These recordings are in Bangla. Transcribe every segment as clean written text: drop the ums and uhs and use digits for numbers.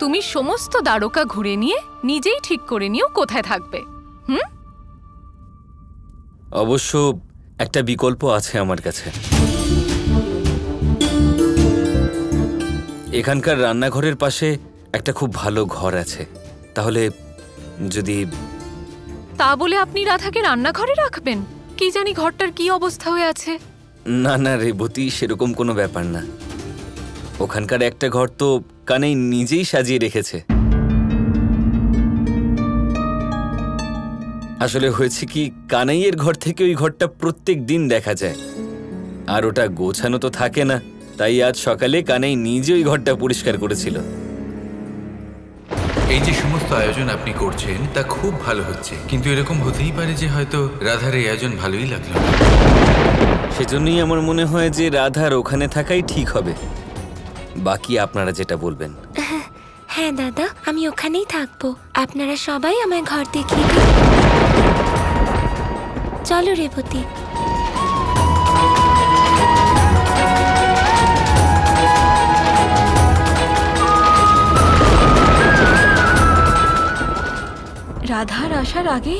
তুমি সমস্ত দ্বারকা ঘুরে নিয়ে নিজেই ঠিক করে নিও কোথায় থাকবে। অবশ্য একটা বিকল্প আছে আমার কাছে। এখানকার রান্নাঘরের পাশে একটা খুব ভালো ঘর আছে, তাহলে যদি... তা বলে আপনি রাধাকে রান্নাঘরে রাখবেন? কি জানি ঘরটার কি অবস্থা হয়ে আছে। না না রেবতী, সেরকম কোনো ব্যাপার না। ওখানকার একটা ঘর তো কানাই নিজেই সাজিয়ে রেখেছে। আসলে হয়েছে কি, কানাইয়ের ঘর থেকে ওই ঘরটা প্রত্যেক দিন দেখা যায়, আর ওটা গোছানো তো থাকে না, তাই আজ সকালে কানাই নিজে ওই ঘরটা পরিষ্কার করেছিল। এই যে সমস্ত আয়োজন আপনি করছেন তা খুব ভালো হচ্ছে, কিন্তু এরকম হতেই পারে যে হয়তো রাধার এই আয়োজন ভালোই লাগলো। সেজন্যই আমার মনে হয় যে রাধার ওখানে থাকাই ঠিক হবে। বাকি আপনারা যেটা বলবেন। হ্যাঁ দাদা, আমি ওখানেই থাকবো। আপনারা সবাই আমায় ঘর দেখিয়ে দিন। চলো রেবতী। রাধার আসার আগে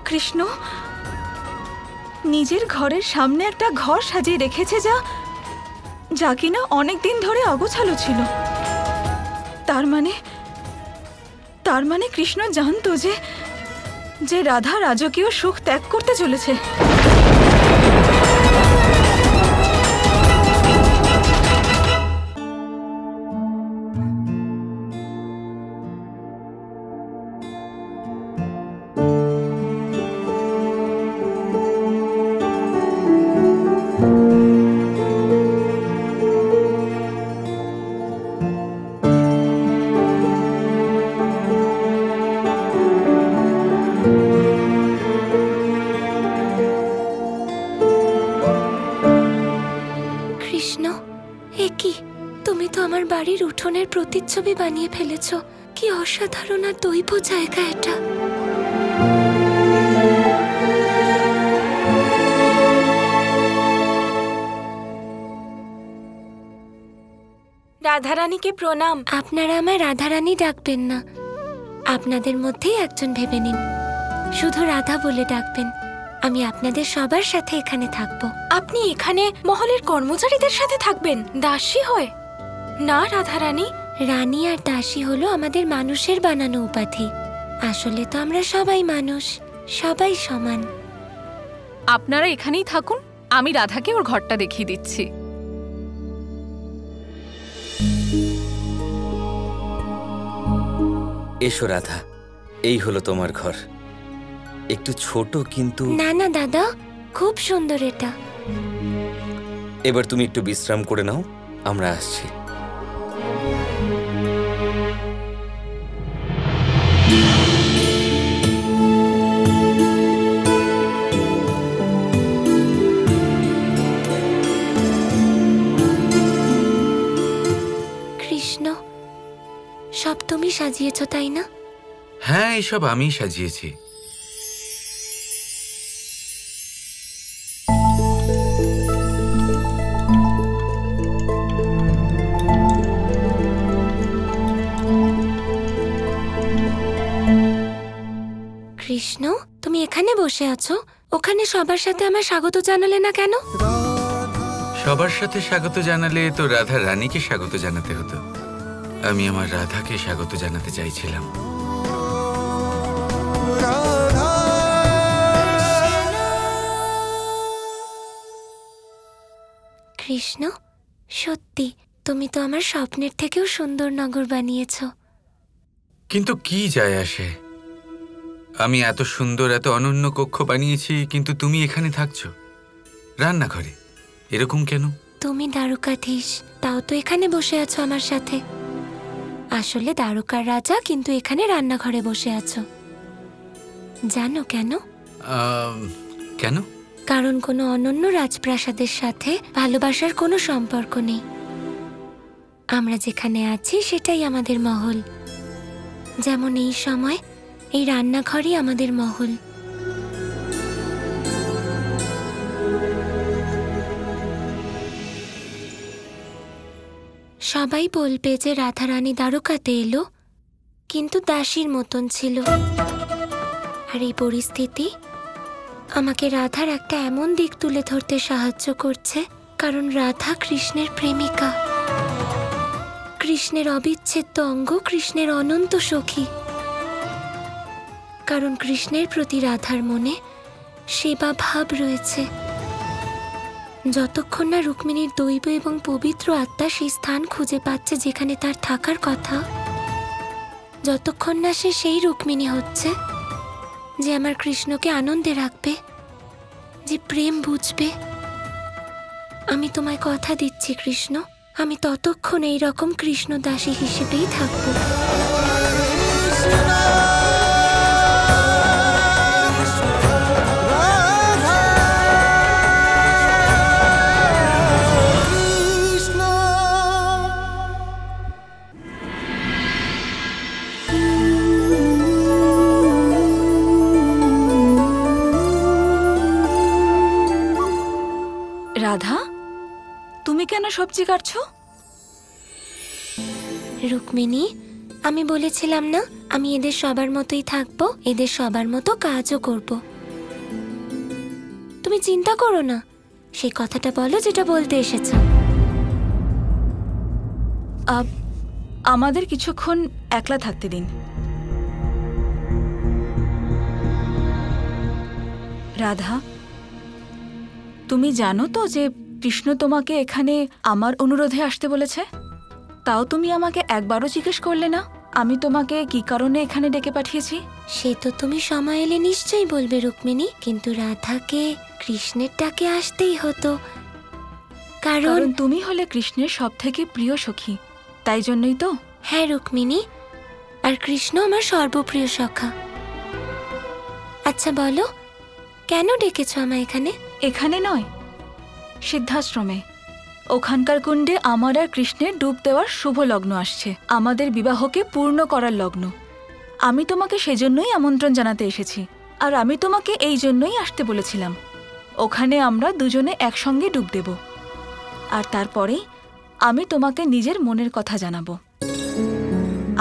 কৃষ্ণ নিজের ঘরের সামনে একটা ঘর সাজিয়ে রেখেছে, যা কিনা অনেকদিন ধরে অগোছালো ছিল। তার মানে কৃষ্ণ জানতো যে রাধা রাজকীয় সুখ ত্যাগ করতে চলেছে। বাড়ির উঠোনের প্রতিচ্ছবি বানিয়ে ফেলেছো। কি অসাধারণ আর দৈব জায়গা এটা। রাধারানীকে প্রণাম। আপনারা আমায় রাধারানী ডাকবেন না, আপনাদের মধ্যেই একজন ভেবে নিন। শুধু রাধা বলে ডাকবেন। আমি আপনাদের সবার সাথে এখানে থাকবো। আপনি এখানে মহলের কর্মচারীদের সাথে থাকবেন দাসী হয়ে? না রাধারানী, রানী আর দাসী হলো আমাদের মানুষের বানানো উপাধি। আসলে তো আমরা সবাই মানুষ, সবাই সমান। আপনারা এখানেই থাকুন, আমি রাধাকে ওর ঘরটা দেখিয়ে দিচ্ছি। এসো রাধা, এই হলো তোমার ঘর। একটু ছোট কিন্তু... না না দাদা, খুব সুন্দর এটা। এবার তুমি একটু বিশ্রাম করে নাও, আমরা আসছি। কৃষ্ণ, সব তুমি সাজিয়েছ তাই না? হ্যাঁ, এসব আমি সাজিয়েছি। কৃষ্ণ, তুমি এখানে বসে আছো, ওখানে সবার সাথে আমার স্বাগত জানালে না কেন? সবার সাথে স্বাগত জানালে তো রাধা রানীকে স্বাগত জানাতে হতো। আমি আমার রাধাকে স্বাগত জানাতে চাইছিলাম। কৃষ্ণ, সত্যি তুমি তো আমার স্বপ্নের থেকেও সুন্দর নগর বানিয়েছ। কিন্তু কি যায় আসে, আমি এত সুন্দর এত অনন্য কক্ষ বানিয়েছি, কিন্তু তুমি এখানে থাকছো রান্নাঘরে। এরকম কেন? তুমি দ্বারকাধীশ, তাও তো এখানে বসে আছো আমার সাথে। আসলে দ্বারকার রাজা, কিন্তু এখানে রান্নাঘরে বসে আছো। জানো কেন? কেন? কারণ কোনো অনন্য রাজপ্রাসাদের সাথে ভালোবাসার কোনো সম্পর্ক নেই। আমরা যেখানে আছি সেটাই আমাদের মহল। যেমন এই সময় এই রান্নাঘরই আমাদের মহল। সবাই বলবে যে রাধারানী দ্বারকাতে এলো, কিন্তু দাসীর মতন ছিল। আর এই পরিস্থিতি আমাকে রাধার একটা এমন দিক তুলে ধরতে সাহায্য করছে, কারণ রাধা কৃষ্ণের প্রেমিকা, কৃষ্ণের অবিচ্ছেদ্য অঙ্গ, কৃষ্ণের অনন্ত সখী। কারণ কৃষ্ণের প্রতি রাধার মনে সেবা ভাব রয়েছে। যতক্ষণ না রুক্মিণীর দৈব এবং পবিত্র আত্মা সেই স্থান খুঁজে পাচ্ছে যেখানে তার থাকার কথা, যতক্ষণ না সে সেই রুক্মিণী হচ্ছে যে আমার কৃষ্ণকে আনন্দে রাখবে, যে প্রেম বুঝবে, আমি তোমায় কথা দিচ্ছি কৃষ্ণ, আমি ততক্ষণ এই রকম কৃষ্ণ দাসী হিসেবেই থাকবো। রাধা, তুমি কেন সবজি কাটছো? রুক্মিণী, আমি বলেছিলাম না আমি এদের সবার মতোই থাকবো, এদের সবার মতো কাজও করব। তুমি চিন্তা করো না, সেই কথাটা বলো যেটা বলতে এসেছো। আমাদের কিছুক্ষণ একলা থাকতে দিন। রাধা, তুমি জানো তো যে কৃষ্ণ তোমাকে এখানে আমার অনুরোধে আসতে বলেছে? তাও তুমি আমাকে একবারও জিজ্ঞেস করলে না আমি তোমাকে কি কারণে এখানে ডেকে পাঠিয়েছি। সে তো তুমি সময় এলে নিশ্চয়ই বলবে রুক্মিণী, কিন্তু রাধাকে কৃষ্ণের ডাকে আসতেই হতো, কারণ তুমি হলে কৃষ্ণের সব থেকে প্রিয় সখী, তাই জন্যই তো। হ্যাঁ রুক্মিণী, আর কৃষ্ণ আমার সর্বপ্রিয় সখা। আচ্ছা বলো, কেন ডেকেছ আমায় এখানে? এখানে নয়, সিদ্ধাশ্রমে। ওখানকার কুণ্ডে আমার আর কৃষ্ণের ডুব দেওয়ার শুভ লগ্ন আসছে, আমাদের বিবাহকে পূর্ণ করার লগ্ন। আমি তোমাকে সেজন্যই আমন্ত্রণ জানাতে এসেছি, আর আমি তোমাকে এই জন্যই আসতে বলেছিলাম। ওখানে আমরা দুজনে একসঙ্গে ডুব দেব, আর তারপরেই আমি তোমাকে নিজের মনের কথা জানাবো।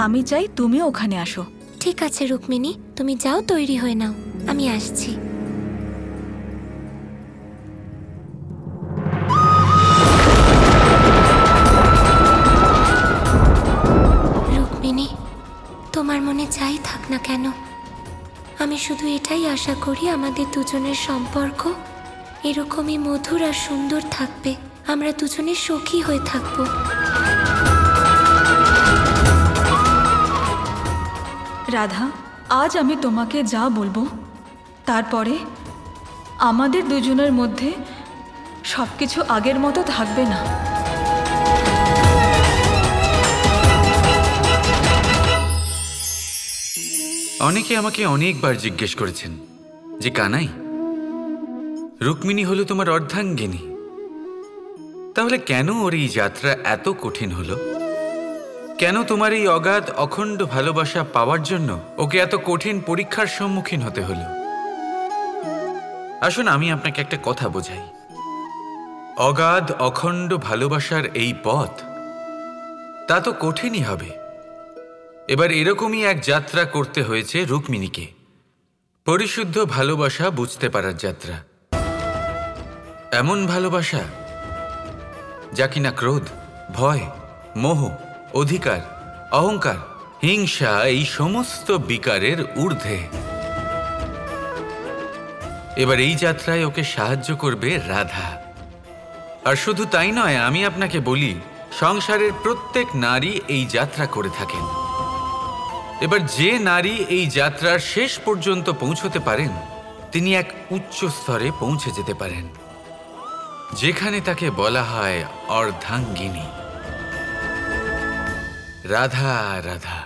আমি চাই তুমিও ওখানে আসো। ঠিক আছে রুক্মিণী, তুমি যাও, তৈরি হয়ে নাও, আমি আসছি। রুক্মিণী, তোমার মনে যাই থাক না কেন, আমি শুধু এটাই আশা করি আমাদের দুজনের সম্পর্ক এরকমই মধুর আর সুন্দর থাকবে, আমরা দুজনে সখী হয়ে থাকবো। রাধা, আজ আমি তোমাকে যা বলবো তারপরে আমাদের দুজনের মধ্যে সবকিছু আগের মতো থাকবে না। অনেকে আমাকে অনেকবার জিজ্ঞেস করেছেন যে কানাই, রুক্মিণী হলো তোমার অর্ধাঙ্গিনী, তাহলে কেন ওর এই যাত্রা এত কঠিন হলো? কেন তোমার এই অগাধ অখণ্ড ভালোবাসা পাওয়ার জন্য ওকে এত কঠিন পরীক্ষার সম্মুখীন হতে হলো? আসুন আমি আপনাকে একটা কথা বোঝাই। অগাধ অখণ্ড ভালোবাসার এই পথ তা তো কঠিনই হবে। এবার এরকমই এক যাত্রা করতে হয়েছে রুক্মিণীকে, পরিশুদ্ধ ভালোবাসা বুঝতে পারার যাত্রা। এমন ভালোবাসা যা কিনা ক্রোধ, ভয়, মোহ, অধিকার, অহংকার, হিংসা এই সমস্ত বিকারের ঊর্ধ্বে। এবার এই যাত্রায় ওকে সাহায্য করবে রাধা। আর শুধু তাই নয়, আমি আপনাকে বলি, সংসারের প্রত্যেক নারী এই যাত্রা করে থাকেন। এবার যে নারী এই যাত্রার শেষ পর্যন্ত পৌঁছতে পারেন, তিনি এক উচ্চ স্তরে পৌঁছে যেতে পারেন, যেখানে তাকে বলা হয় অর্ধাঙ্গিনী। রাধা রাধা।